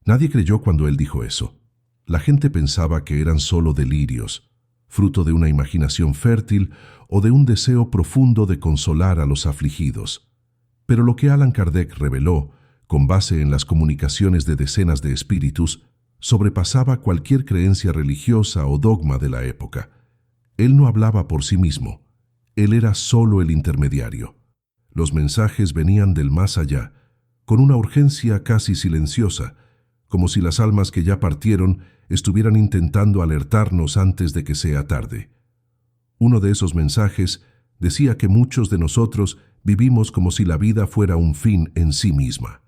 Nadie creyó cuando él dijo eso. La gente pensaba que eran solo delirios, fruto de una imaginación fértil o de un deseo profundo de consolar a los afligidos. Pero lo que Allan Kardec reveló, con base en las comunicaciones de decenas de espíritus, sobrepasaba cualquier creencia religiosa o dogma de la época. Él no hablaba por sí mismo. Él era solo el intermediario. Los mensajes venían del más allá, con una urgencia casi silenciosa, como si las almas que ya partieron estuvieran intentando alertarnos antes de que sea tarde. Uno de esos mensajes decía que muchos de nosotros vivimos como si la vida fuera un fin en sí misma.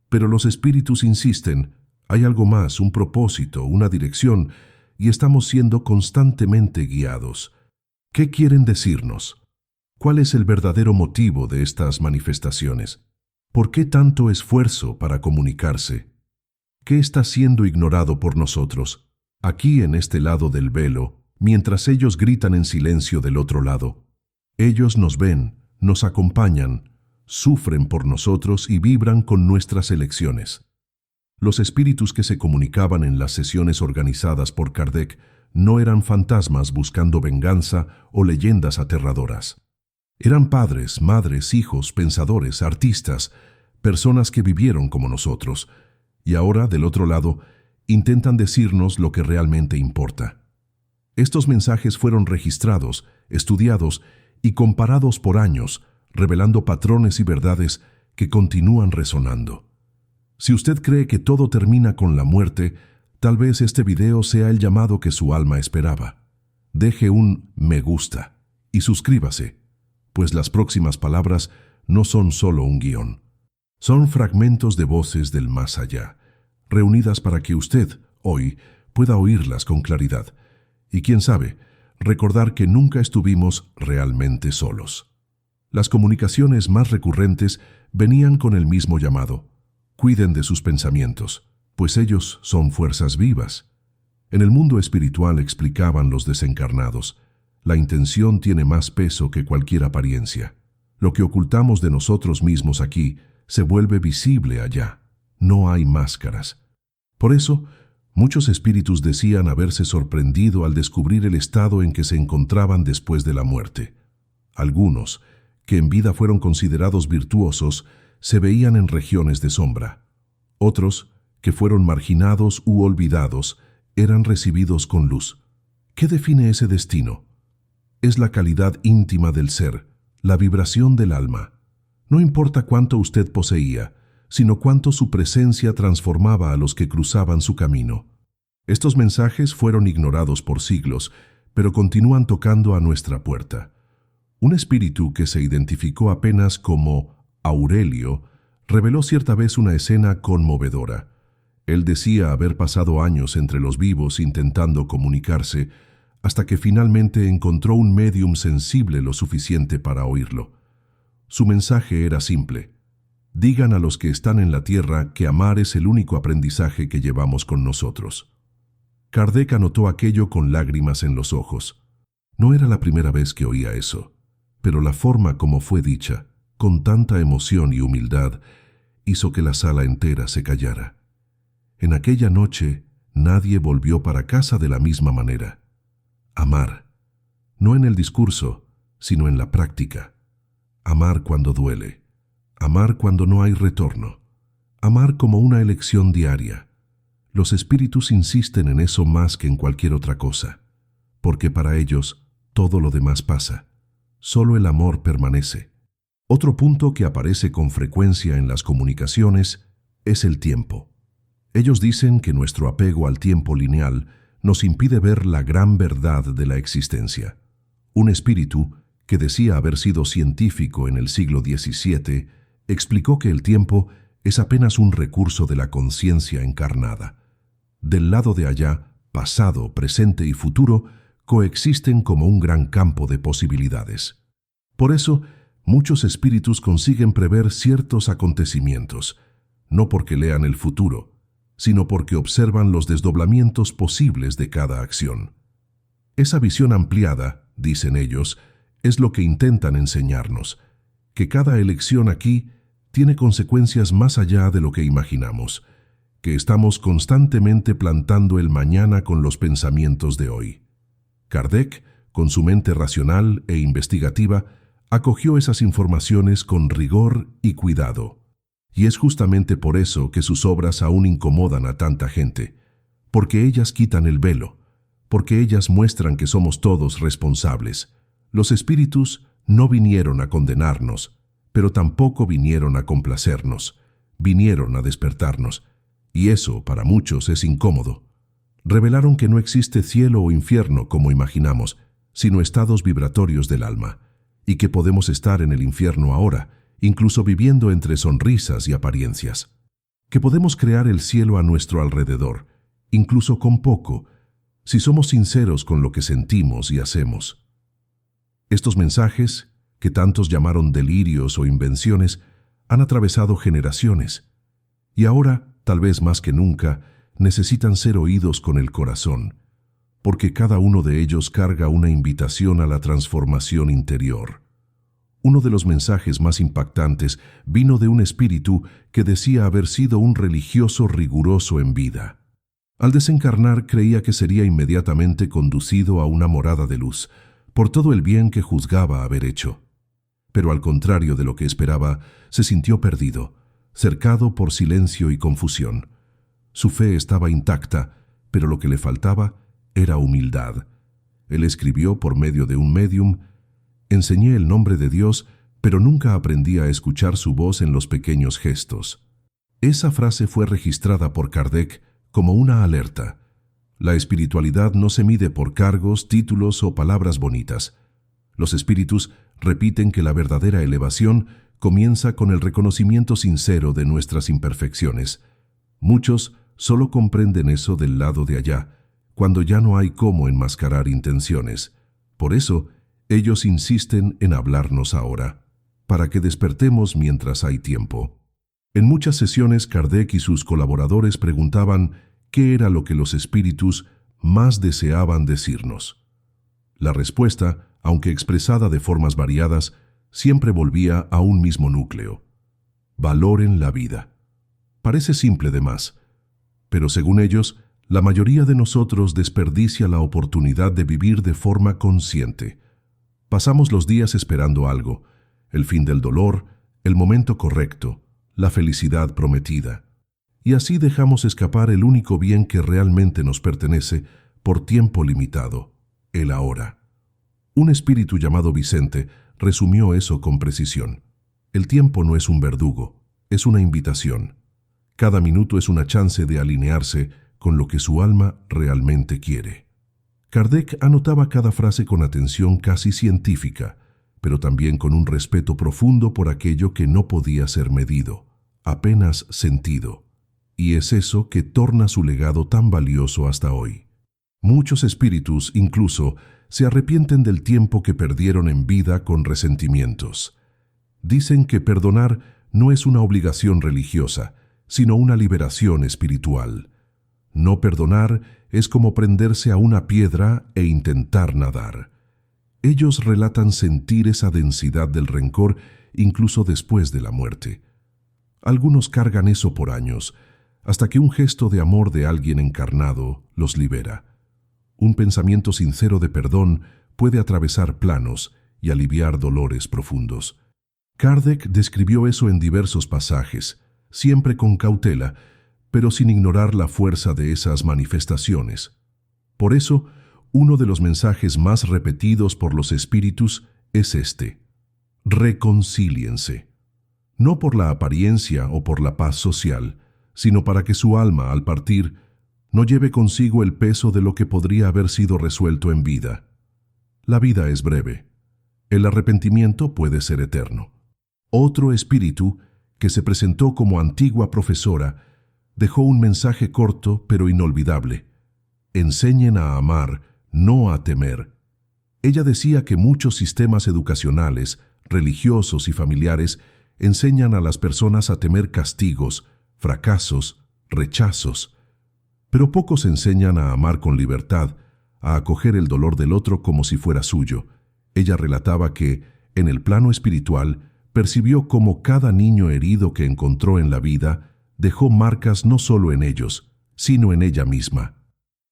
Pero los espíritus insisten, hay algo más, un propósito, una dirección, y estamos siendo constantemente guiados. ¿Qué quieren decirnos? ¿Cuál es el verdadero motivo de estas manifestaciones? ¿Por qué tanto esfuerzo para comunicarse? ¿Qué está siendo ignorado por nosotros, aquí en este lado del velo, mientras ellos gritan en silencio del otro lado? Ellos nos ven, nos acompañan, sufren por nosotros y vibran con nuestras elecciones. Los espíritus que se comunicaban en las sesiones organizadas por Kardec no eran fantasmas buscando venganza o leyendas aterradoras. Eran padres, madres, hijos, pensadores, artistas, personas que vivieron como nosotros, y ahora, del otro lado, intentan decirnos lo que realmente importa. Estos mensajes fueron registrados, estudiados y comparados por años, revelando patrones y verdades que continúan resonando. Si usted cree que todo termina con la muerte, tal vez este video sea el llamado que su alma esperaba. Deje un me gusta y suscríbase, pues las próximas palabras no son solo un guión. Son fragmentos de voces del más allá, reunidas para que usted, hoy, pueda oírlas con claridad. Y quién sabe, recordar que nunca estuvimos realmente solos. Las comunicaciones más recurrentes venían con el mismo llamado. Cuiden de sus pensamientos, pues ellos son fuerzas vivas. En el mundo espiritual explicaban los desencarnados, la intención tiene más peso que cualquier apariencia. Lo que ocultamos de nosotros mismos aquí se vuelve visible allá. No hay máscaras. Por eso, muchos espíritus decían haberse sorprendido al descubrir el estado en que se encontraban después de la muerte. Algunos, que en vida fueron considerados virtuosos, se veían en regiones de sombra. Otros, que fueron marginados u olvidados, eran recibidos con luz. ¿Qué define ese destino? Es la calidad íntima del ser, la vibración del alma. No importa cuánto usted poseía, sino cuánto su presencia transformaba a los que cruzaban su camino. Estos mensajes fueron ignorados por siglos, pero continúan tocando a nuestra puerta. Un espíritu que se identificó apenas como Aurelio reveló cierta vez una escena conmovedora. Él decía haber pasado años entre los vivos intentando comunicarse, hasta que finalmente encontró un médium sensible lo suficiente para oírlo. Su mensaje era simple: digan a los que están en la tierra que amar es el único aprendizaje que llevamos con nosotros. Kardec anotó aquello con lágrimas en los ojos. No era la primera vez que oía eso, pero la forma como fue dicha, con tanta emoción y humildad, hizo que la sala entera se callara. En aquella noche nadie volvió para casa de la misma manera. Amar, no en el discurso, sino en la práctica. Amar cuando duele. Amar cuando no hay retorno. Amar como una elección diaria. Los espíritus insisten en eso más que en cualquier otra cosa, porque para ellos todo lo demás pasa. Solo el amor permanece. Otro punto que aparece con frecuencia en las comunicaciones es el tiempo. Ellos dicen que nuestro apego al tiempo lineal nos impide ver la gran verdad de la existencia. Un espíritu, que decía haber sido científico en el siglo XVII, explicó que el tiempo es apenas un recurso de la conciencia encarnada. Del lado de allá, pasado, presente y futuro coexisten como un gran campo de posibilidades. Por eso, muchos espíritus consiguen prever ciertos acontecimientos, no porque lean el futuro, sino porque observan los desdoblamientos posibles de cada acción. Esa visión ampliada, dicen ellos, es lo que intentan enseñarnos, que cada elección aquí tiene consecuencias más allá de lo que imaginamos, que estamos constantemente plantando el mañana con los pensamientos de hoy. Kardec, con su mente racional e investigativa, acogió esas informaciones con rigor y cuidado. Y es justamente por eso que sus obras aún incomodan a tanta gente, porque ellas quitan el velo, porque ellas muestran que somos todos responsables. Los espíritus no vinieron a condenarnos, pero tampoco vinieron a complacernos, vinieron a despertarnos, y eso para muchos es incómodo. Revelaron que no existe cielo o infierno como imaginamos, sino estados vibratorios del alma, y que podemos estar en el infierno ahora, incluso viviendo entre sonrisas y apariencias. Que podemos crear el cielo a nuestro alrededor, incluso con poco, si somos sinceros con lo que sentimos y hacemos. Estos mensajes, que tantos llamaron delirios o invenciones, han atravesado generaciones, y ahora, tal vez más que nunca, necesitan ser oídos con el corazón, porque cada uno de ellos carga una invitación a la transformación interior. Uno de los mensajes más impactantes vino de un espíritu que decía haber sido un religioso riguroso en vida. Al desencarnar creía que sería inmediatamente conducido a una morada de luz, por todo el bien que juzgaba haber hecho. Pero al contrario de lo que esperaba, se sintió perdido, cercado por silencio y confusión. Su fe estaba intacta, pero lo que le faltaba era humildad. Él escribió por medio de un médium: «Enseñé el nombre de Dios, pero nunca aprendí a escuchar su voz en los pequeños gestos». Esa frase fue registrada por Kardec como una alerta. La espiritualidad no se mide por cargos, títulos o palabras bonitas. Los espíritus repiten que la verdadera elevación comienza con el reconocimiento sincero de nuestras imperfecciones. Muchos solo comprenden eso del lado de allá, cuando ya no hay cómo enmascarar intenciones. Por eso, ellos insisten en hablarnos ahora, para que despertemos mientras hay tiempo. En muchas sesiones, Kardec y sus colaboradores preguntaban qué era lo que los espíritus más deseaban decirnos. La respuesta, aunque expresada de formas variadas, siempre volvía a un mismo núcleo: valoren la vida. Parece simple de más, pero según ellos, la mayoría de nosotros desperdicia la oportunidad de vivir de forma consciente. Pasamos los días esperando algo: el fin del dolor, el momento correcto, la felicidad prometida. Y así dejamos escapar el único bien que realmente nos pertenece por tiempo limitado: el ahora. Un espíritu llamado Vicente resumió eso con precisión. El tiempo no es un verdugo, es una invitación. Cada minuto es una chance de alinearse con lo que su alma realmente quiere. Kardec anotaba cada frase con atención casi científica, pero también con un respeto profundo por aquello que no podía ser medido, apenas sentido. Y es eso que torna su legado tan valioso hasta hoy. Muchos espíritus, incluso, se arrepienten del tiempo que perdieron en vida con resentimientos. Dicen que perdonar no es una obligación religiosa, sino una liberación espiritual. No perdonar es como prenderse a una piedra e intentar nadar. Ellos relatan sentir esa densidad del rencor incluso después de la muerte. Algunos cargan eso por años, hasta que un gesto de amor de alguien encarnado los libera. Un pensamiento sincero de perdón puede atravesar planos y aliviar dolores profundos. Kardec describió eso en diversos pasajes, siempre con cautela, pero sin ignorar la fuerza de esas manifestaciones. Por eso, uno de los mensajes más repetidos por los espíritus es este: reconcíliense. No por la apariencia o por la paz social, sino para que su alma, al partir, no lleve consigo el peso de lo que podría haber sido resuelto en vida. La vida es breve. El arrepentimiento puede ser eterno. Otro espíritu, que se presentó como antigua profesora, dejó un mensaje corto pero inolvidable: enseñen a amar, no a temer. Ella decía que muchos sistemas educacionales, religiosos y familiares enseñan a las personas a temer castigos, fracasos, rechazos, pero pocos enseñan a amar con libertad, a acoger el dolor del otro como si fuera suyo. Ella relataba que, en el plano espiritual, percibió cómo cada niño herido que encontró en la vida dejó marcas no solo en ellos, sino en ella misma.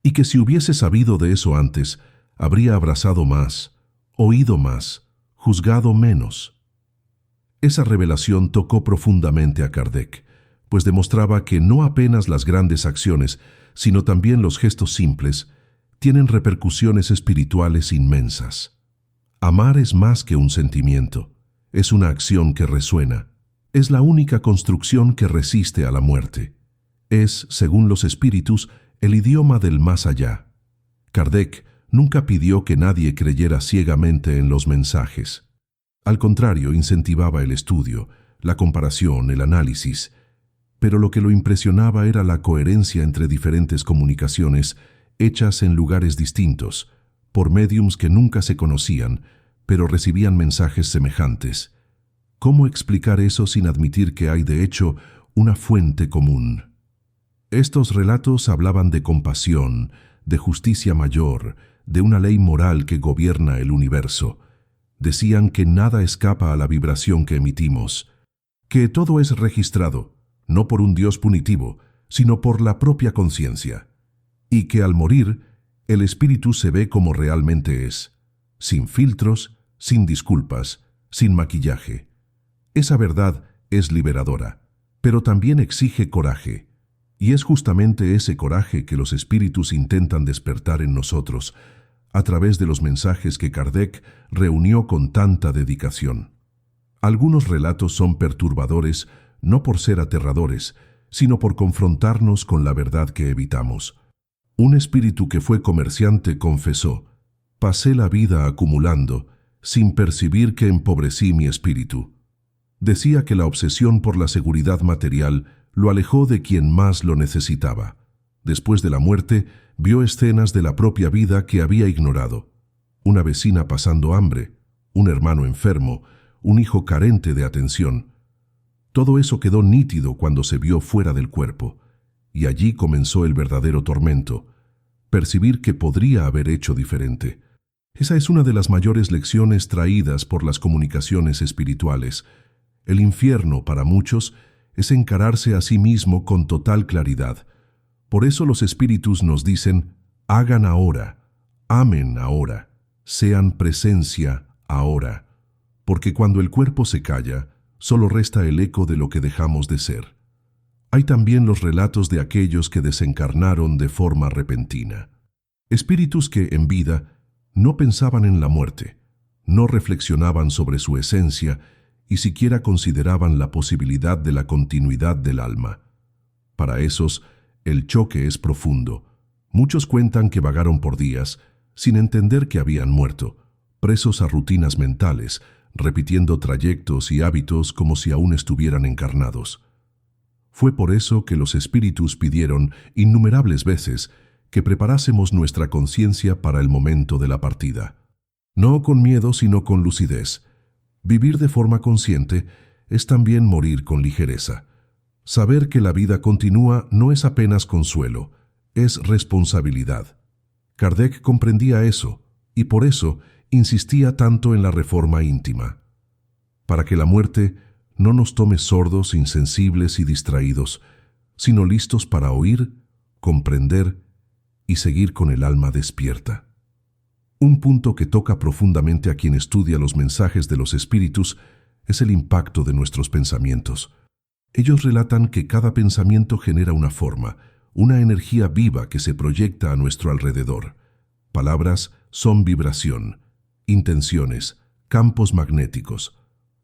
Y que si hubiese sabido de eso antes, habría abrazado más, oído más, juzgado menos. Esa revelación tocó profundamente a Kardec, pues demostraba que no apenas las grandes acciones, sino también los gestos simples, tienen repercusiones espirituales inmensas. Amar es más que un sentimiento, es una acción que resuena, es la única construcción que resiste a la muerte. Es, según los espíritus, el idioma del más allá. Kardec nunca pidió que nadie creyera ciegamente en los mensajes. Al contrario, incentivaba el estudio, la comparación, el análisis, pero lo que lo impresionaba era la coherencia entre diferentes comunicaciones hechas en lugares distintos, por médiums que nunca se conocían, pero recibían mensajes semejantes. ¿Cómo explicar eso sin admitir que hay, de hecho, una fuente común? Estos relatos hablaban de compasión, de justicia mayor, de una ley moral que gobierna el universo. Decían que nada escapa a la vibración que emitimos, que todo es registrado, no por un Dios punitivo, sino por la propia conciencia, y que al morir, el espíritu se ve como realmente es, sin filtros, sin disculpas, sin maquillaje. Esa verdad es liberadora, pero también exige coraje, y es justamente ese coraje que los espíritus intentan despertar en nosotros, a través de los mensajes que Kardec reunió con tanta dedicación. Algunos relatos son perturbadores, no por ser aterradores, sino por confrontarnos con la verdad que evitamos. Un espíritu que fue comerciante confesó: «Pasé la vida acumulando, sin percibir que empobrecí mi espíritu». Decía que la obsesión por la seguridad material lo alejó de quien más lo necesitaba. Después de la muerte, vio escenas de la propia vida que había ignorado. Una vecina pasando hambre, un hermano enfermo, un hijo carente de atención. Todo eso quedó nítido cuando se vio fuera del cuerpo, y allí comenzó el verdadero tormento, percibir que podría haber hecho diferente. Esa es una de las mayores lecciones traídas por las comunicaciones espirituales. El infierno, para muchos, es encararse a sí mismo con total claridad. Por eso los espíritus nos dicen: hagan ahora, amen ahora, sean presencia ahora, porque cuando el cuerpo se calla, solo resta el eco de lo que dejamos de ser. Hay también los relatos de aquellos que desencarnaron de forma repentina. Espíritus que, en vida, no pensaban en la muerte, no reflexionaban sobre su esencia y siquiera consideraban la posibilidad de la continuidad del alma. Para esos, el choque es profundo. Muchos cuentan que vagaron por días, sin entender que habían muerto, presos a rutinas mentales, repitiendo trayectos y hábitos como si aún estuvieran encarnados. Fue por eso que los espíritus pidieron innumerables veces que preparásemos nuestra conciencia para el momento de la partida. No con miedo, sino con lucidez. Vivir de forma consciente es también morir con ligereza. Saber que la vida continúa no es apenas consuelo, es responsabilidad. Kardec comprendía eso, y por eso insistía tanto en la reforma íntima. Para que la muerte no nos tome sordos, insensibles y distraídos, sino listos para oír, comprender y seguir con el alma despierta. Un punto que toca profundamente a quien estudia los mensajes de los espíritus es el impacto de nuestros pensamientos. Ellos relatan que cada pensamiento genera una forma, una energía viva que se proyecta a nuestro alrededor. Palabras son vibración, intenciones, campos magnéticos.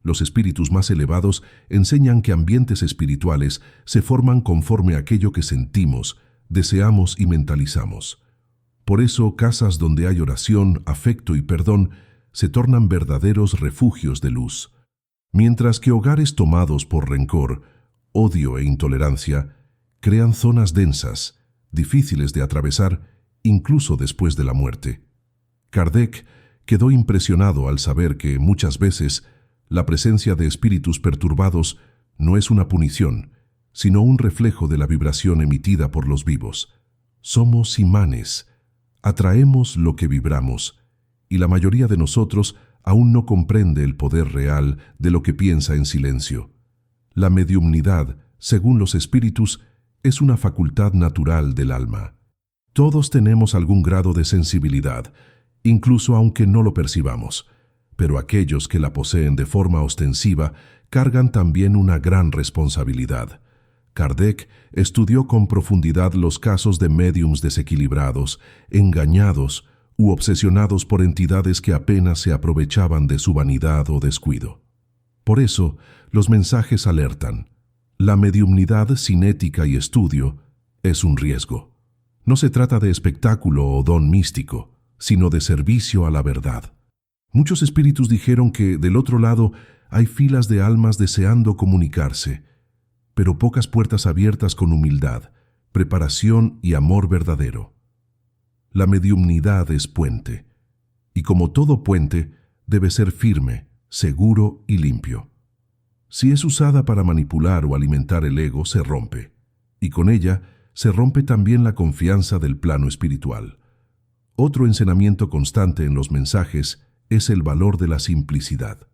Los espíritus más elevados enseñan que ambientes espirituales se forman conforme a aquello que sentimos, deseamos y mentalizamos. Por eso, casas donde hay oración, afecto y perdón se tornan verdaderos refugios de luz, mientras que hogares tomados por rencor, odio e intolerancia crean zonas densas, difíciles de atravesar incluso después de la muerte. Kardec quedó impresionado al saber que muchas veces la presencia de espíritus perturbados no es una punición, sino un reflejo de la vibración emitida por los vivos. Somos imanes, atraemos lo que vibramos, y la mayoría de nosotros aún no comprende el poder real de lo que piensa en silencio. La mediumnidad según los espíritus, es una facultad natural del alma. Todos tenemos algún grado de sensibilidad, incluso aunque no lo percibamos, pero aquellos que la poseen de forma ostensiva cargan también una gran responsabilidad. Kardec estudió con profundidad los casos de médiums desequilibrados, engañados u obsesionados por entidades que apenas se aprovechaban de su vanidad o descuido. Por eso, los mensajes alertan: la mediumnidad sin ética y estudio es un riesgo. No se trata de espectáculo o don místico, sino de servicio a la verdad. Muchos espíritus dijeron que, del otro lado, hay filas de almas deseando comunicarse, pero pocas puertas abiertas con humildad, preparación y amor verdadero. La mediumnidad es puente, y como todo puente, debe ser firme, seguro y limpio. Si es usada para manipular o alimentar el ego, se rompe, y con ella se rompe también la confianza del plano espiritual. Otro enseñamiento constante en los mensajes es el valor de la simplicidad.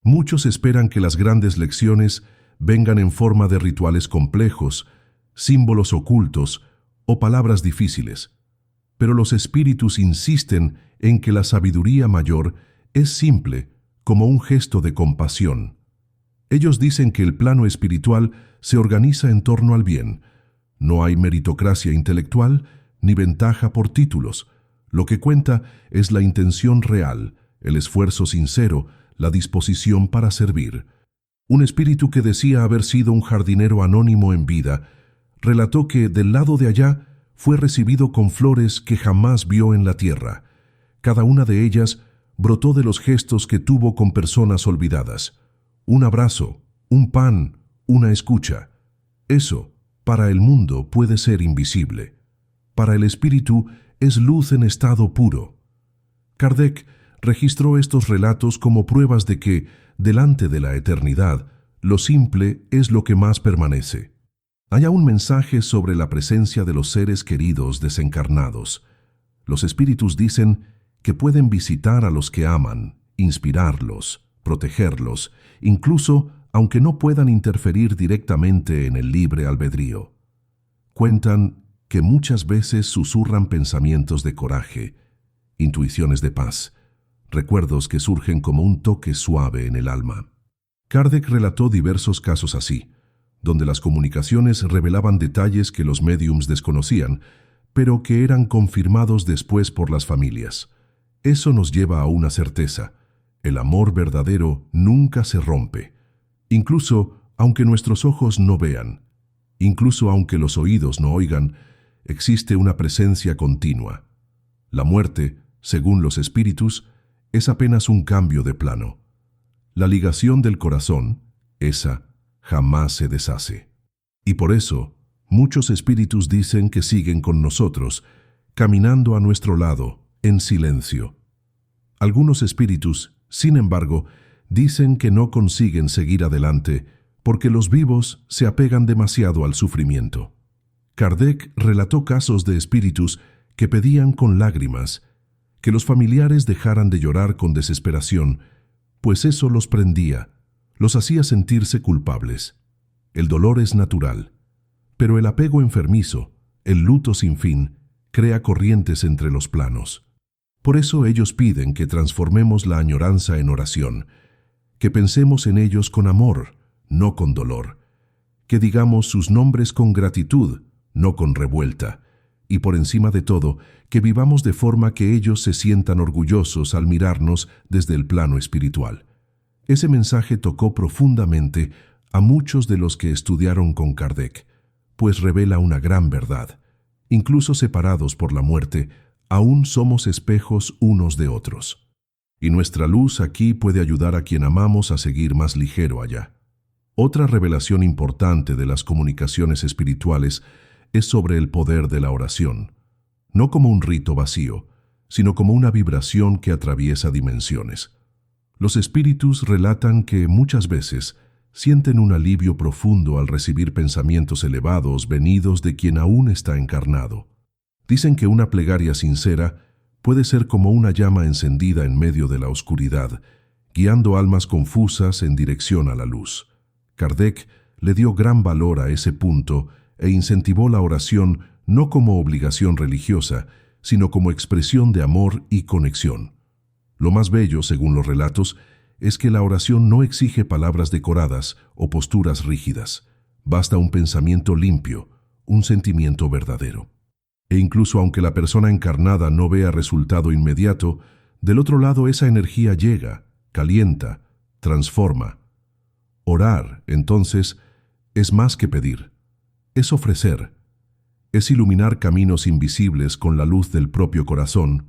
Muchos esperan que las grandes lecciones vengan en forma de rituales complejos, símbolos ocultos o palabras difíciles, pero los espíritus insisten en que la sabiduría mayor es simple como un gesto de compasión. Ellos dicen que el plano espiritual se organiza en torno al bien. No hay meritocracia intelectual ni ventaja por títulos. Lo que cuenta es la intención real, el esfuerzo sincero, la disposición para servir. Un espíritu que decía haber sido un jardinero anónimo en vida, relató que del lado de allá fue recibido con flores que jamás vio en la tierra. Cada una de ellas brotó de los gestos que tuvo con personas olvidadas. Un abrazo, un pan, una escucha. Eso, para el mundo, puede ser invisible. Para el espíritu es luz en estado puro. Kardec registró estos relatos como pruebas de que, delante de la eternidad, lo simple es lo que más permanece. Hay un mensaje sobre la presencia de los seres queridos desencarnados. Los espíritus dicen que pueden visitar a los que aman, inspirarlos, protegerlos, incluso aunque no puedan interferir directamente en el libre albedrío. Cuentan que muchas veces susurran pensamientos de coraje, intuiciones de paz, recuerdos que surgen como un toque suave en el alma. Kardec relató diversos casos así, donde las comunicaciones revelaban detalles que los médiums desconocían, pero que eran confirmados después por las familias. Eso nos lleva a una certeza: el amor verdadero nunca se rompe, incluso aunque nuestros ojos no vean, incluso aunque los oídos no oigan, existe una presencia continua. La muerte, según los espíritus, es apenas un cambio de plano. La ligación del corazón, esa, jamás se deshace. Y por eso, muchos espíritus dicen que siguen con nosotros, caminando a nuestro lado, en silencio. Algunos espíritus, sin embargo, dicen que no consiguen seguir adelante porque los vivos se apegan demasiado al sufrimiento. Kardec relató casos de espíritus que pedían con lágrimas que los familiares dejaran de llorar con desesperación, pues eso los prendía, los hacía sentirse culpables. El dolor es natural, pero el apego enfermizo, el luto sin fin, crea corrientes entre los planos. Por eso ellos piden que transformemos la añoranza en oración, que pensemos en ellos con amor, no con dolor, que digamos sus nombres con gratitud, no con revuelta, y por encima de todo, que vivamos de forma que ellos se sientan orgullosos al mirarnos desde el plano espiritual. Ese mensaje tocó profundamente a muchos de los que estudiaron con Kardec, pues revela una gran verdad. Incluso separados por la muerte, aún somos espejos unos de otros. Y nuestra luz aquí puede ayudar a quien amamos a seguir más ligero allá. Otra revelación importante de las comunicaciones espirituales es sobre el poder de la oración, no como un rito vacío, sino como una vibración que atraviesa dimensiones. Los espíritus relatan que muchas veces sienten un alivio profundo al recibir pensamientos elevados venidos de quien aún está encarnado. Dicen que una plegaria sincera puede ser como una llama encendida en medio de la oscuridad, guiando almas confusas en dirección a la luz. Kardec le dio gran valor a ese punto e incentivó la oración no como obligación religiosa, sino como expresión de amor y conexión. Lo más bello, según los relatos, es que la oración no exige palabras decoradas o posturas rígidas. Basta un pensamiento limpio, un sentimiento verdadero. E incluso aunque la persona encarnada no vea resultado inmediato, del otro lado esa energía llega, calienta, transforma. Orar, entonces, es más que pedir, es ofrecer, es iluminar caminos invisibles con la luz del propio corazón.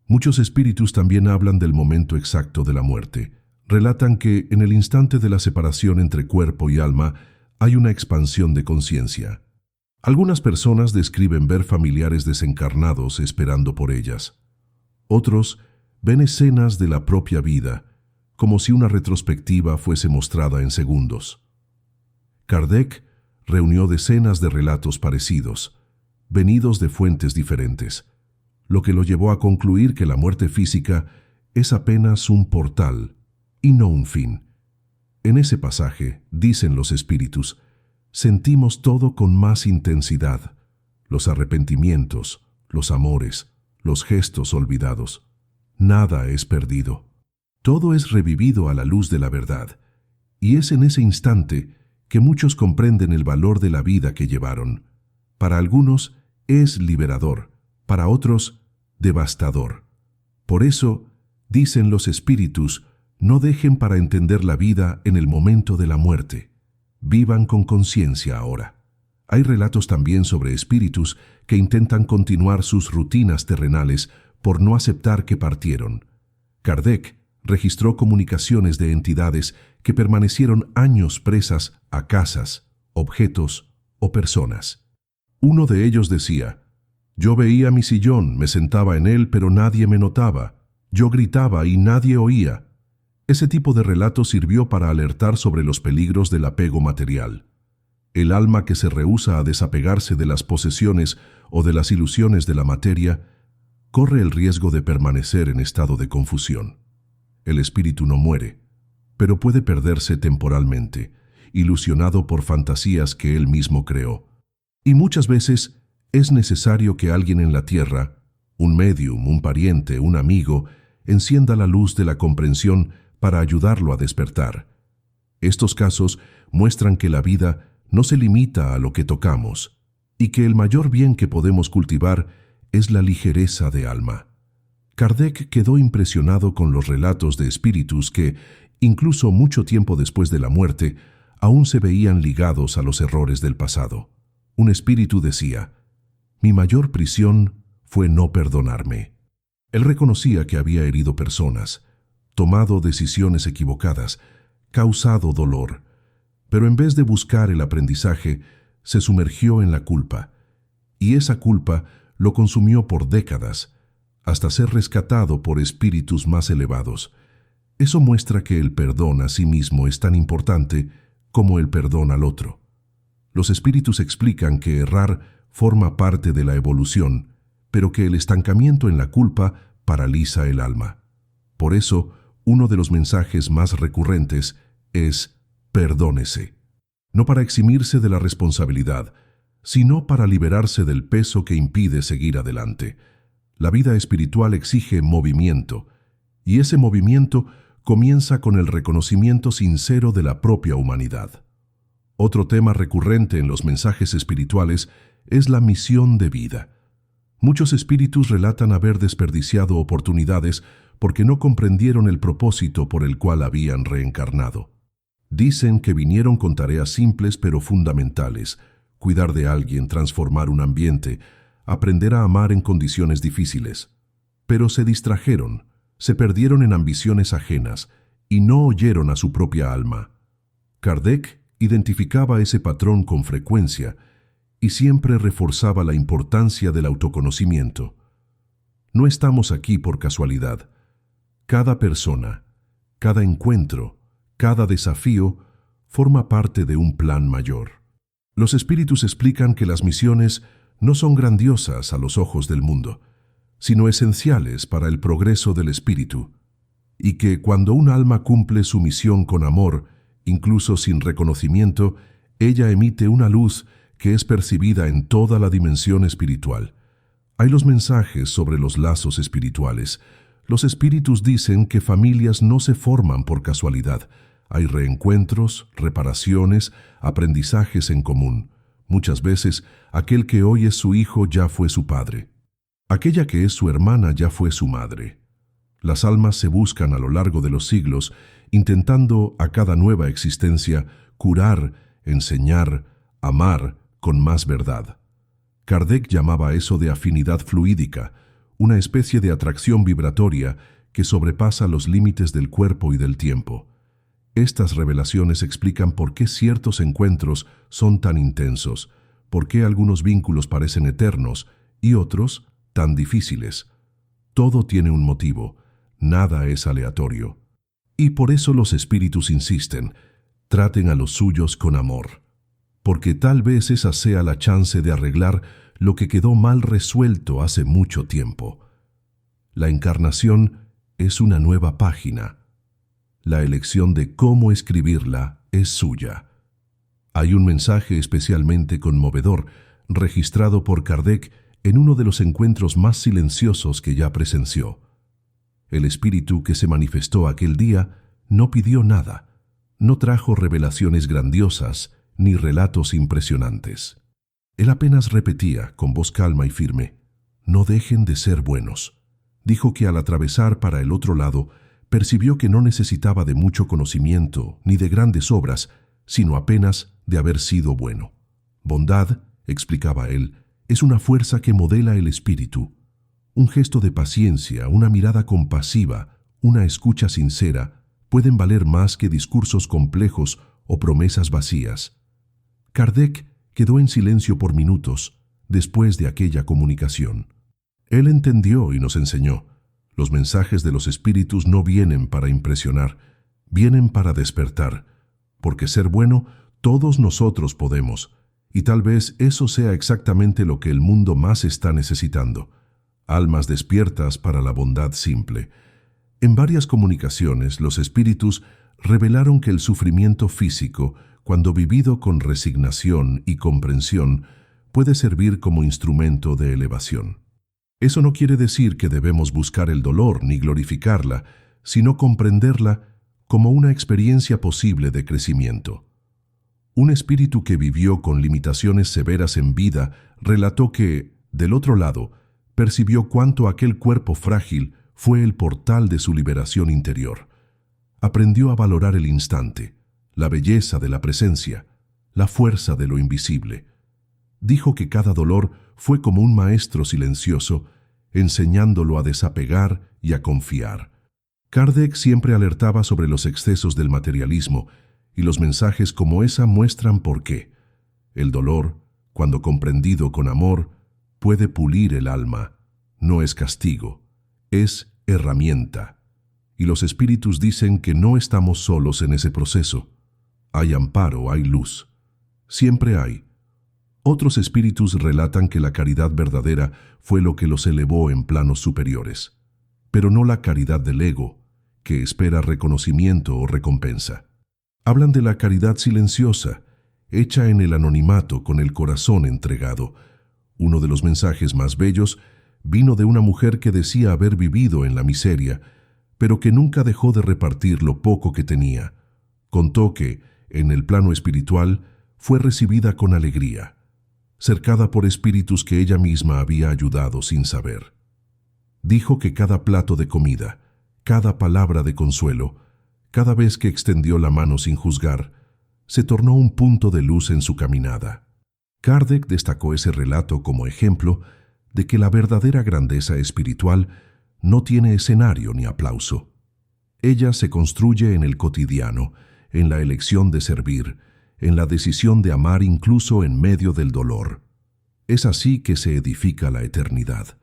Muchos espíritus también hablan del momento exacto de la muerte. Relatan que en el instante de la separación entre cuerpo y alma hay una expansión de conciencia. Algunas personas describen ver familiares desencarnados esperando por ellas. Otros ven escenas de la propia vida, como si una retrospectiva fuese mostrada en segundos. Kardec reunió decenas de relatos parecidos, venidos de fuentes diferentes, lo que lo llevó a concluir que la muerte física es apenas un portal y no un fin. En ese pasaje, dicen los espíritus, sentimos todo con más intensidad, los arrepentimientos, los amores, los gestos olvidados. Nada es perdido. Todo es revivido a la luz de la verdad, y es en ese instante que muchos comprenden el valor de la vida que llevaron. Para algunos es liberador, para otros devastador. Por eso, dicen los espíritus, no dejen para entender la vida en el momento de la muerte. Vivan con conciencia ahora. Hay relatos también sobre espíritus que intentan continuar sus rutinas terrenales por no aceptar que partieron. Kardec registró comunicaciones de entidades que permanecieron años presas a casas, objetos o personas. Uno de ellos decía: «Yo veía mi sillón, me sentaba en él, pero nadie me notaba. Yo gritaba y nadie oía». Ese tipo de relato sirvió para alertar sobre los peligros del apego material. El alma que se rehúsa a desapegarse de las posesiones o de las ilusiones de la materia corre el riesgo de permanecer en estado de confusión. El espíritu no muere, pero puede perderse temporalmente, ilusionado por fantasías que él mismo creó. Y muchas veces es necesario que alguien en la tierra, un médium, un pariente, un amigo, encienda la luz de la comprensión para ayudarlo a despertar. Estos casos muestran que la vida no se limita a lo que tocamos y que el mayor bien que podemos cultivar es la ligereza de alma. Kardec quedó impresionado con los relatos de espíritus que, incluso mucho tiempo después de la muerte, aún se veían ligados a los errores del pasado. Un espíritu decía: «Mi mayor prisión fue no perdonarme». Él reconocía que había herido personas, tomado decisiones equivocadas, causado dolor, pero en vez de buscar el aprendizaje, se sumergió en la culpa, y esa culpa lo consumió por décadas, hasta ser rescatado por espíritus más elevados. Eso muestra que el perdón a sí mismo es tan importante como el perdón al otro. Los espíritus explican que errar forma parte de la evolución, pero que el estancamiento en la culpa paraliza el alma. Por eso, uno de los mensajes más recurrentes es: perdónese. No para eximirse de la responsabilidad, sino para liberarse del peso que impide seguir adelante. La vida espiritual exige movimiento, y ese movimiento comienza con el reconocimiento sincero de la propia humanidad. Otro tema recurrente en los mensajes espirituales es la misión de vida. Muchos espíritus relatan haber desperdiciado oportunidades porque no comprendieron el propósito por el cual habían reencarnado. Dicen que vinieron con tareas simples pero fundamentales: cuidar de alguien, transformar un ambiente, aprender a amar en condiciones difíciles. Pero se distrajeron, se perdieron en ambiciones ajenas y no oyeron a su propia alma. Kardec identificaba ese patrón con frecuencia y siempre reforzaba la importancia del autoconocimiento. No estamos aquí por casualidad. Cada persona, cada encuentro, cada desafío forma parte de un plan mayor. Los espíritus explican que las misiones no son grandiosas a los ojos del mundo, sino esenciales para el progreso del espíritu, y que cuando un alma cumple su misión con amor Incluso sin reconocimiento, ella emite una luz que es percibida en toda la dimensión espiritual. Hay los mensajes sobre los lazos espirituales. Los espíritus dicen que familias no se forman por casualidad. Hay reencuentros, reparaciones, aprendizajes en común. Muchas veces, aquel que hoy es su hijo ya fue su padre. Aquella que es su hermana ya fue su madre. Las almas se buscan a lo largo de los siglos, intentando a cada nueva existencia curar, enseñar, amar con más verdad. Kardec llamaba eso de afinidad fluídica, una especie de atracción vibratoria que sobrepasa los límites del cuerpo y del tiempo. Estas revelaciones explican por qué ciertos encuentros son tan intensos, por qué algunos vínculos parecen eternos y otros tan difíciles. Todo tiene un motivo, nada es aleatorio. Y por eso los espíritus insisten, traten a los suyos con amor, porque tal vez esa sea la chance de arreglar lo que quedó mal resuelto hace mucho tiempo. La encarnación es una nueva página. La elección de cómo escribirla es suya. Hay un mensaje especialmente conmovedor, registrado por Kardec en uno de los encuentros más silenciosos que ya presenció. El espíritu que se manifestó aquel día no pidió nada, no trajo revelaciones grandiosas ni relatos impresionantes. Él apenas repetía, con voz calma y firme, «No dejen de ser buenos». Dijo que al atravesar para el otro lado, percibió que no necesitaba de mucho conocimiento ni de grandes obras, sino apenas de haber sido bueno. Bondad, explicaba él, es una fuerza que modela el espíritu. Un gesto de paciencia, una mirada compasiva, una escucha sincera, pueden valer más que discursos complejos o promesas vacías. Kardec quedó en silencio por minutos después de aquella comunicación. Él entendió y nos enseñó. Los mensajes de los espíritus no vienen para impresionar, vienen para despertar, porque ser bueno todos nosotros podemos, y tal vez eso sea exactamente lo que el mundo más está necesitando, almas despiertas para la bondad simple. En varias comunicaciones, los espíritus revelaron que el sufrimiento físico, cuando vivido con resignación y comprensión, puede servir como instrumento de elevación. Eso no quiere decir que debemos buscar el dolor ni glorificarla, sino comprenderla como una experiencia posible de crecimiento. Un espíritu que vivió con limitaciones severas en vida relató que, del otro lado, percibió cuánto aquel cuerpo frágil fue el portal de su liberación interior. Aprendió a valorar el instante, la belleza de la presencia, la fuerza de lo invisible. Dijo que cada dolor fue como un maestro silencioso, enseñándolo a desapegar y a confiar. Kardec siempre alertaba sobre los excesos del materialismo, y los mensajes como esa muestran por qué. El dolor, cuando comprendido con amor, puede pulir el alma. No es castigo, es herramienta. Y los espíritus dicen que no estamos solos en ese proceso. Hay amparo, hay luz. Siempre hay. Otros espíritus relatan que la caridad verdadera fue lo que los elevó en planos superiores, pero no la caridad del ego, que espera reconocimiento o recompensa. Hablan de la caridad silenciosa, hecha en el anonimato con el corazón entregado. Uno de los mensajes más bellos vino de una mujer que decía haber vivido en la miseria, pero que nunca dejó de repartir lo poco que tenía. Contó que, en el plano espiritual, fue recibida con alegría, cercada por espíritus que ella misma había ayudado sin saber. Dijo que cada plato de comida, cada palabra de consuelo, cada vez que extendió la mano sin juzgar, se tornó un punto de luz en su caminada. Kardec destacó ese relato como ejemplo de que la verdadera grandeza espiritual no tiene escenario ni aplauso. Ella se construye en el cotidiano, en la elección de servir, en la decisión de amar incluso en medio del dolor. Es así que se edifica la eternidad.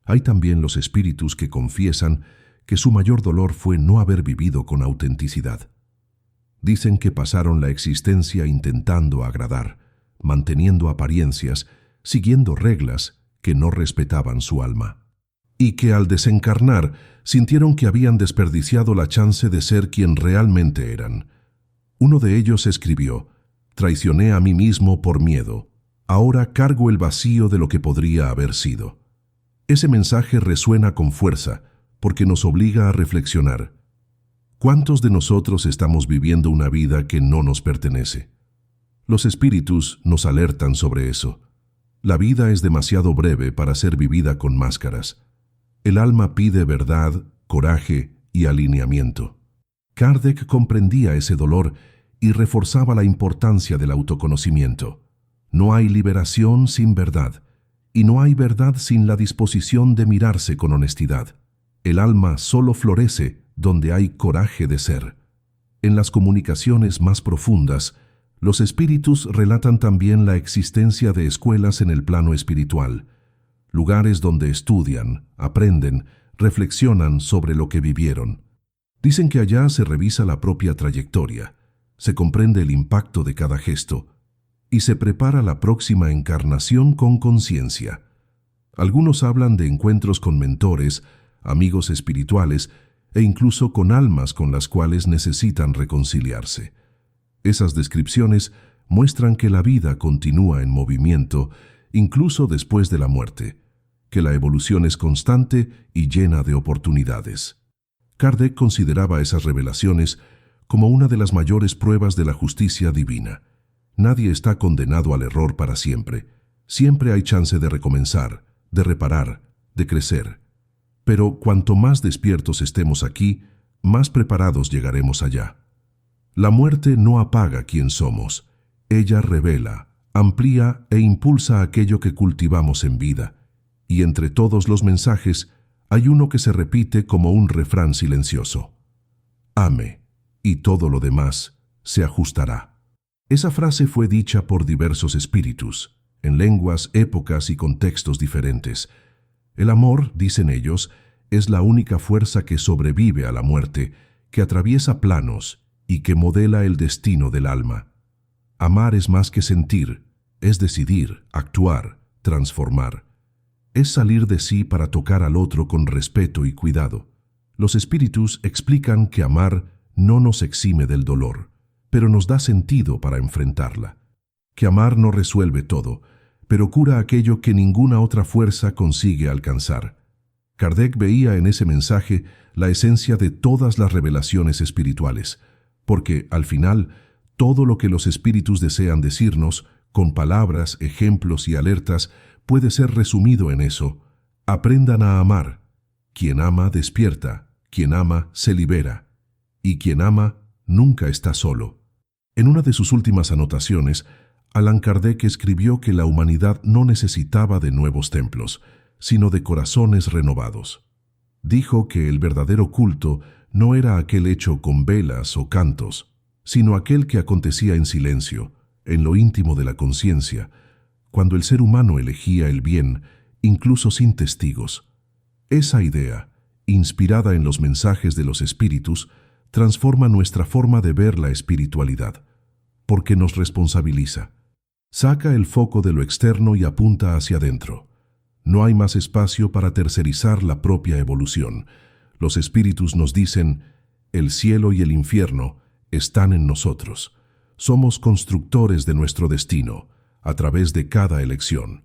Hay también los espíritus que confiesan que su mayor dolor fue no haber vivido con autenticidad. Dicen que pasaron la existencia intentando agradar, manteniendo apariencias, siguiendo reglas que no respetaban su alma, y que al desencarnar sintieron que habían desperdiciado la chance de ser quien realmente eran. Uno de ellos escribió: «Traicioné a mí mismo por miedo. Ahora cargo el vacío de lo que podría haber sido». Ese mensaje resuena con fuerza porque nos obliga a reflexionar. ¿Cuántos de nosotros estamos viviendo una vida que no nos pertenece? Los espíritus nos alertan sobre eso. La vida es demasiado breve para ser vivida con máscaras. El alma pide verdad, coraje y alineamiento. Kardec comprendía ese dolor y reforzaba la importancia del autoconocimiento. No hay liberación sin verdad, y no hay verdad sin la disposición de mirarse con honestidad. El alma solo florece donde hay coraje de ser. En las comunicaciones más profundas, los espíritus relatan también la existencia de escuelas en el plano espiritual, lugares donde estudian, aprenden, reflexionan sobre lo que vivieron. Dicen que allá se revisa la propia trayectoria, se comprende el impacto de cada gesto y se prepara la próxima encarnación con conciencia. Algunos hablan de encuentros con mentores, amigos espirituales e incluso con almas con las cuales necesitan reconciliarse. Esas descripciones muestran que la vida continúa en movimiento incluso después de la muerte, que la evolución es constante y llena de oportunidades. Kardec consideraba esas revelaciones como una de las mayores pruebas de la justicia divina. Nadie está condenado al error para siempre. Siempre hay chance de recomenzar, de reparar, de crecer. Pero cuanto más despiertos estemos aquí, más preparados llegaremos allá. La muerte no apaga quién somos. Ella revela, amplía e impulsa aquello que cultivamos en vida. Y entre todos los mensajes, hay uno que se repite como un refrán silencioso: ame, y todo lo demás se ajustará. Esa frase fue dicha por diversos espíritus, en lenguas, épocas y contextos diferentes. El amor, dicen ellos, es la única fuerza que sobrevive a la muerte, que atraviesa planos y que modela el destino del alma. Amar es más que sentir, es decidir, actuar, transformar. Es salir de sí para tocar al otro con respeto y cuidado. Los espíritus explican que amar no nos exime del dolor, pero nos da sentido para enfrentarla. Que amar no resuelve todo, pero cura aquello que ninguna otra fuerza consigue alcanzar. Kardec veía en ese mensaje la esencia de todas las revelaciones espirituales, porque, al final, todo lo que los espíritus desean decirnos, con palabras, ejemplos y alertas, puede ser resumido en eso: aprendan a amar. Quien ama despierta, quien ama se libera, y quien ama nunca está solo. En una de sus últimas anotaciones, Allan Kardec escribió que la humanidad no necesitaba de nuevos templos, sino de corazones renovados. Dijo que el verdadero culto no era aquel hecho con velas o cantos, sino aquel que acontecía en silencio, en lo íntimo de la conciencia, cuando el ser humano elegía el bien, incluso sin testigos. Esa idea, inspirada en los mensajes de los espíritus, transforma nuestra forma de ver la espiritualidad, porque nos responsabiliza. Saca el foco de lo externo y apunta hacia adentro. No hay más espacio para tercerizar la propia evolución. Los espíritus nos dicen: el cielo y el infierno están en nosotros. Somos constructores de nuestro destino, a través de cada elección.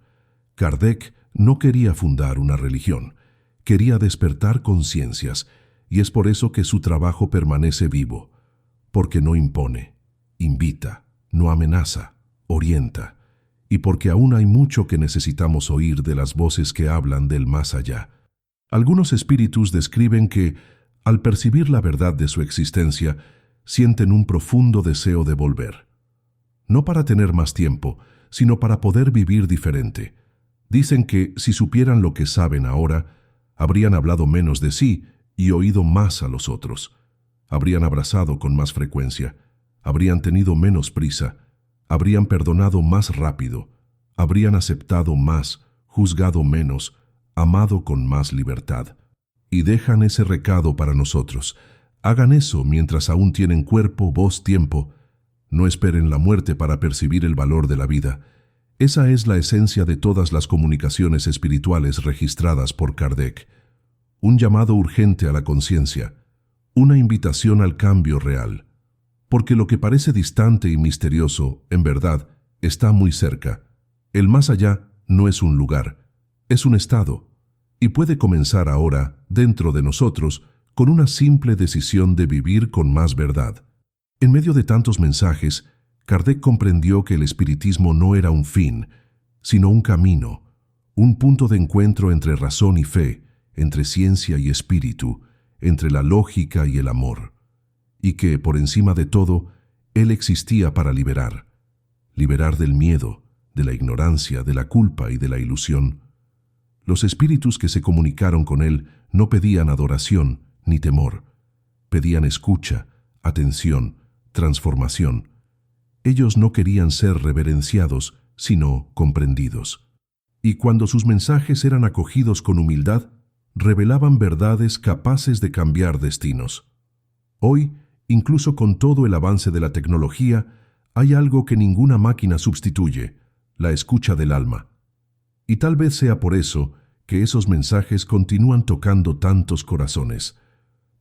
Kardec no quería fundar una religión, quería despertar conciencias, y es por eso que su trabajo permanece vivo, porque no impone, invita, no amenaza, orienta, y porque aún hay mucho que necesitamos oír de las voces que hablan del más allá. Algunos espíritus describen que, al percibir la verdad de su existencia, sienten un profundo deseo de volver. No para tener más tiempo, sino para poder vivir diferente. Dicen que, si supieran lo que saben ahora, habrían hablado menos de sí y oído más a los otros. Habrían abrazado con más frecuencia, habrían tenido menos prisa, habrían perdonado más rápido, habrían aceptado más, juzgado menos, amado con más libertad. Y dejan ese recado para nosotros. Hagan eso mientras aún tienen cuerpo, voz, tiempo. No esperen la muerte para percibir el valor de la vida. Esa es la esencia de todas las comunicaciones espirituales registradas por Kardec. Un llamado urgente a la conciencia, una invitación al cambio real, Porque lo que parece distante y misterioso, en verdad, está muy cerca. El más allá no es un lugar, es un estado, y puede comenzar ahora, dentro de nosotros, con una simple decisión de vivir con más verdad. En medio de tantos mensajes, Kardec comprendió que el espiritismo no era un fin, sino un camino, un punto de encuentro entre razón y fe, entre ciencia y espíritu, entre la lógica y el amor, y que, por encima de todo, él existía para liberar del miedo, de la ignorancia, de la culpa y de la ilusión. Los espíritus que se comunicaron con él no pedían adoración ni temor, pedían escucha, atención, transformación. Ellos no querían ser reverenciados, sino comprendidos. Y cuando sus mensajes eran acogidos con humildad, revelaban verdades capaces de cambiar destinos. Hoy, incluso con todo el avance de la tecnología, hay algo que ninguna máquina sustituye: la escucha del alma. Y tal vez sea por eso que esos mensajes continúan tocando tantos corazones,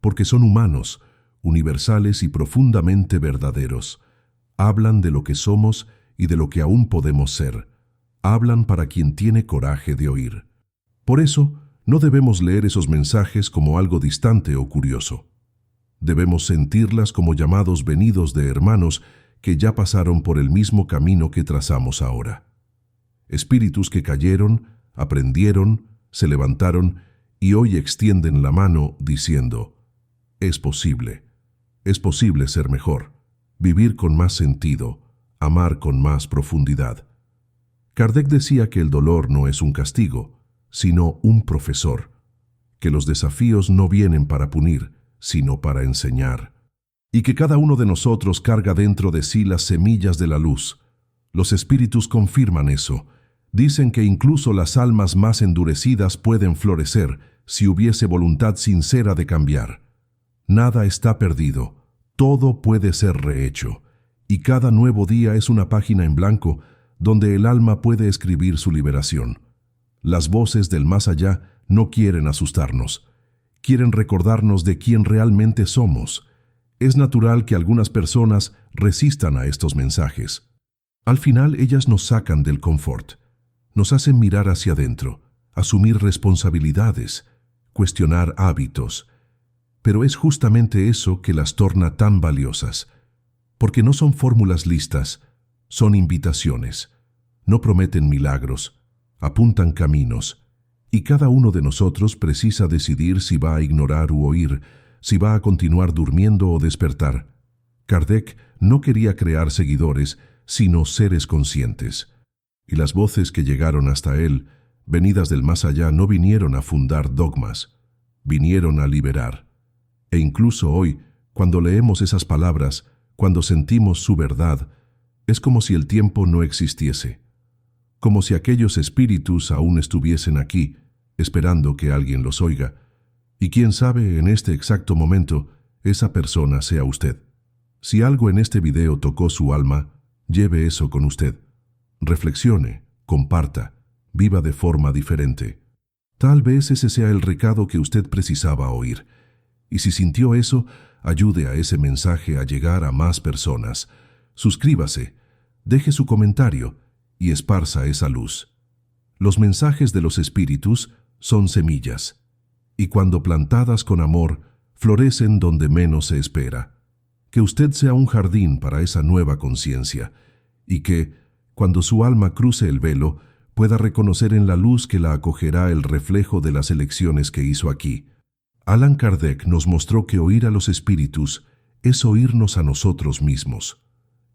porque son humanos, universales y profundamente verdaderos. Hablan de lo que somos y de lo que aún podemos ser. Hablan para quien tiene coraje de oír. Por eso, no debemos leer esos mensajes como algo distante o curioso. Debemos sentirlas como llamados venidos de hermanos que ya pasaron por el mismo camino que trazamos ahora. Espíritus que cayeron, aprendieron, se levantaron y hoy extienden la mano diciendo: es posible ser mejor, vivir con más sentido, amar con más profundidad. Kardec decía que el dolor no es un castigo, sino un profesor, que los desafíos no vienen para punir, sino para enseñar, y que cada uno de nosotros carga dentro de sí las semillas de la luz. Los espíritus confirman eso. Dicen que incluso las almas más endurecidas pueden florecer si hubiese voluntad sincera de cambiar. Nada está perdido, todo puede ser rehecho, y cada nuevo día es una página en blanco donde el alma puede escribir su liberación. Las voces del más allá no quieren asustarnos, quieren recordarnos de quién realmente somos. Es natural que algunas personas resistan a estos mensajes. Al final ellas nos sacan del confort, nos hacen mirar hacia adentro, asumir responsabilidades, cuestionar hábitos. Pero es justamente eso que las torna tan valiosas, porque no son fórmulas listas, son invitaciones. No prometen milagros, apuntan caminos, y cada uno de nosotros precisa decidir si va a ignorar u oír, si va a continuar durmiendo o despertar. Kardec no quería crear seguidores, sino seres conscientes. Y las voces que llegaron hasta él, venidas del más allá, no vinieron a fundar dogmas, vinieron a liberar. E incluso hoy, cuando leemos esas palabras, cuando sentimos su verdad, es como si el tiempo no existiese, como si aquellos espíritus aún estuviesen aquí, esperando que alguien los oiga. Y quién sabe, en este exacto momento, esa persona sea usted. Si algo en este video tocó su alma, lleve eso con usted. Reflexione, comparta, viva de forma diferente. Tal vez ese sea el recado que usted precisaba oír. Y si sintió eso, ayude a ese mensaje a llegar a más personas. Suscríbase, deje su comentario y esparza esa luz. Los mensajes de los espíritus son semillas, y cuando plantadas con amor, florecen donde menos se espera. Que usted sea un jardín para esa nueva conciencia, y que, cuando su alma cruce el velo, pueda reconocer en la luz que la acogerá el reflejo de las elecciones que hizo aquí. Allan Kardec nos mostró que oír a los espíritus es oírnos a nosotros mismos,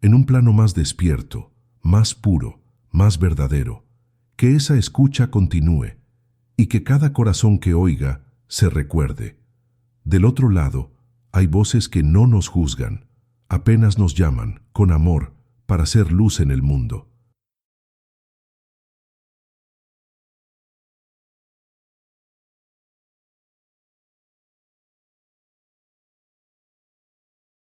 en un plano más despierto, más puro, más verdadero. Que esa escucha continúe, y que cada corazón que oiga se recuerde. Del otro lado, hay voces que no nos juzgan, apenas nos llaman, con amor, para hacer luz en el mundo.